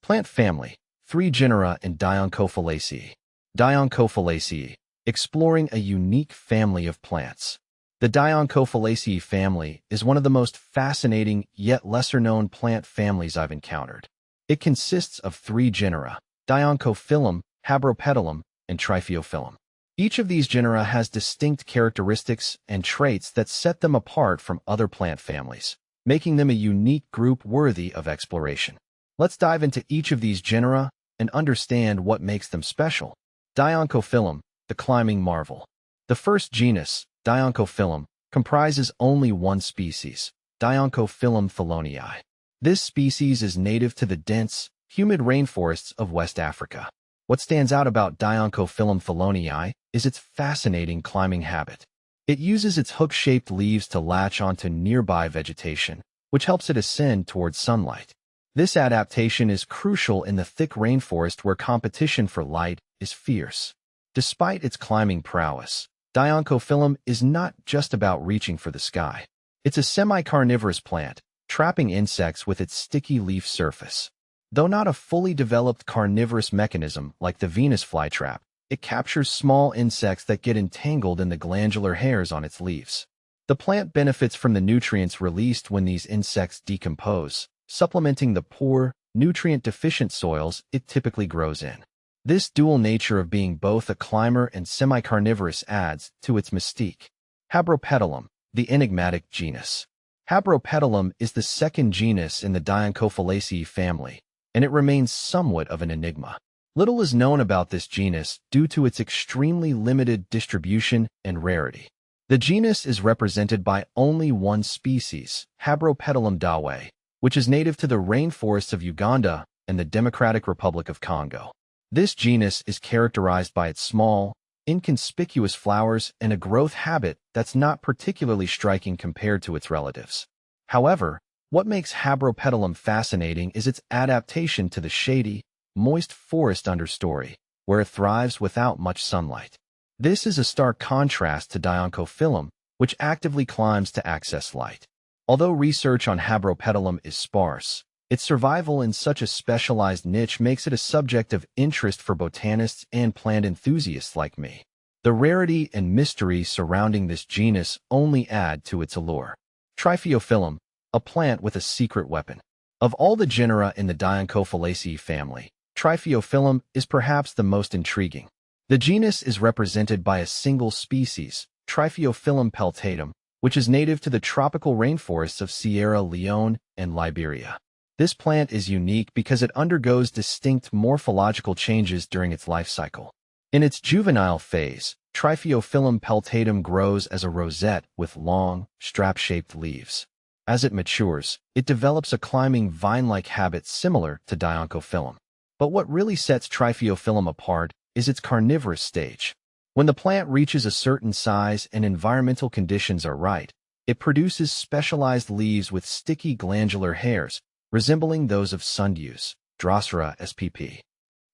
Plant family, 3 genera in Dioncophyllaceae. Dioncophyllaceae, exploring a unique family of plants. The Dioncophyllaceae family is one of the most fascinating yet lesser-known plant families I've encountered. It consists of 3 genera, Dioncophyllum, Habropetalum, and Triphyophyllum. Each of these genera has distinct characteristics and traits that set them apart from other plant families, making them a unique group worthy of exploration. Let's dive into each of these genera and understand what makes them special. Dioncophyllum, the climbing marvel. The first genus, Dioncophyllum, comprises only one species, Dioncophyllum thelonii. This species is native to the dense, humid rainforests of West Africa. What stands out about Dioncophyllum thelonii is its fascinating climbing habit. It uses its hook-shaped leaves to latch onto nearby vegetation, which helps it ascend towards sunlight. This adaptation is crucial in the thick rainforest where competition for light is fierce. Despite its climbing prowess, Dioncophyllum is not just about reaching for the sky. It's a semi-carnivorous plant, trapping insects with its sticky leaf surface. Though not a fully developed carnivorous mechanism like the Venus flytrap, it captures small insects that get entangled in the glandular hairs on its leaves. The plant benefits from the nutrients released when these insects decompose, supplementing the poor, nutrient-deficient soils it typically grows in. This dual nature of being both a climber and semi-carnivorous adds to its mystique. Habropetalum, the enigmatic genus. Habropetalum is the second genus in the Dioncophyllaceae family, and it remains somewhat of an enigma. Little is known about this genus due to its extremely limited distribution and rarity. The genus is represented by only one species, Habropetalum dawe, which is native to the rainforests of Uganda and the Democratic Republic of Congo. This genus is characterized by its small, inconspicuous flowers and a growth habit that's not particularly striking compared to its relatives. However, what makes Habropetalum fascinating is its adaptation to the shady, moist forest understory, where it thrives without much sunlight. This is a stark contrast to Dioncophyllum, which actively climbs to access light. Although research on Habropetalum is sparse, its survival in such a specialized niche makes it a subject of interest for botanists and plant enthusiasts like me. The rarity and mystery surrounding this genus only add to its allure. Triphyophyllum, a plant with a secret weapon. Of all the genera in the Dioncophyllaceae family, Triphyophyllum is perhaps the most intriguing. The genus is represented by a single species, Triphyophyllum peltatum, which is native to the tropical rainforests of Sierra Leone and Liberia. This plant is unique because it undergoes distinct morphological changes during its life cycle. In its juvenile phase, Triphyophyllum peltatum grows as a rosette with long, strap-shaped leaves. As it matures, it develops a climbing vine-like habit similar to Dioncophyllum. But what really sets Triphyophyllum apart is its carnivorous stage. When the plant reaches a certain size and environmental conditions are right, it produces specialized leaves with sticky glandular hairs, resembling those of sundews, Drosera spp.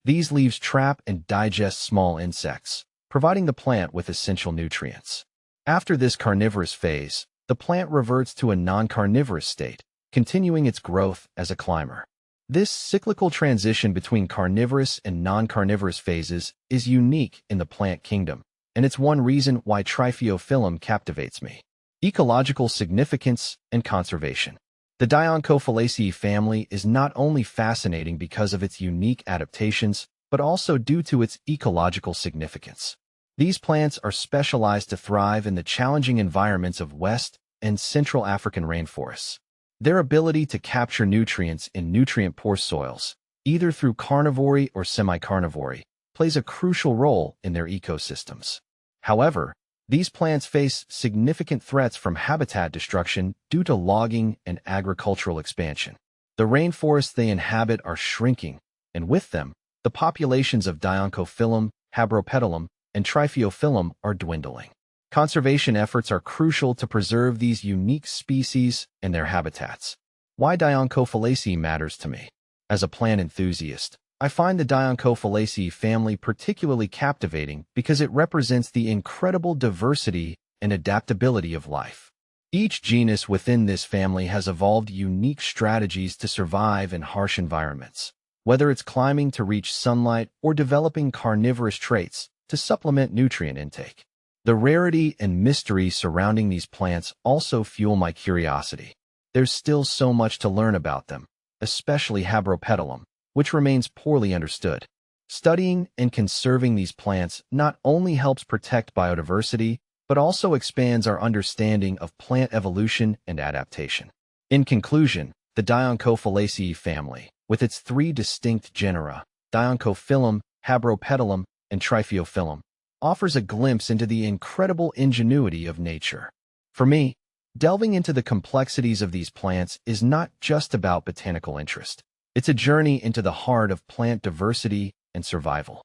These leaves trap and digest small insects, providing the plant with essential nutrients. After this carnivorous phase, the plant reverts to a non-carnivorous state, continuing its growth as a climber. This cyclical transition between carnivorous and non-carnivorous phases is unique in the plant kingdom, and it's one reason why Triphyophyllum captivates me. Ecological significance and conservation. The Dioncophyllaceae family is not only fascinating because of its unique adaptations, but also due to its ecological significance. These plants are specialized to thrive in the challenging environments of West and Central African rainforests. Their ability to capture nutrients in nutrient-poor soils, either through carnivory or semi-carnivory, plays a crucial role in their ecosystems. However, these plants face significant threats from habitat destruction due to logging and agricultural expansion. The rainforests they inhabit are shrinking, and with them, the populations of Dioncophyllum, Habropetalum, and Triphyophyllum are dwindling. Conservation efforts are crucial to preserve these unique species and their habitats. Why Dioncophyllaceae matters to me. As a plant enthusiast, I find the Dioncophyllaceae family particularly captivating because it represents the incredible diversity and adaptability of life. Each genus within this family has evolved unique strategies to survive in harsh environments. whether it's climbing to reach sunlight or developing carnivorous traits to supplement nutrient intake. The rarity and mystery surrounding these plants also fuel my curiosity. There's still so much to learn about them, especially Habropetalum, which remains poorly understood. Studying and conserving these plants not only helps protect biodiversity, but also expands our understanding of plant evolution and adaptation. In conclusion, the Dioncophyllaceae family, with its three distinct genera, Dioncophyllum, Habropetalum, and Triphyophyllum, offers a glimpse into the incredible ingenuity of nature. For me, delving into the complexities of these plants is not just about botanical interest. It's a journey into the heart of plant diversity and survival.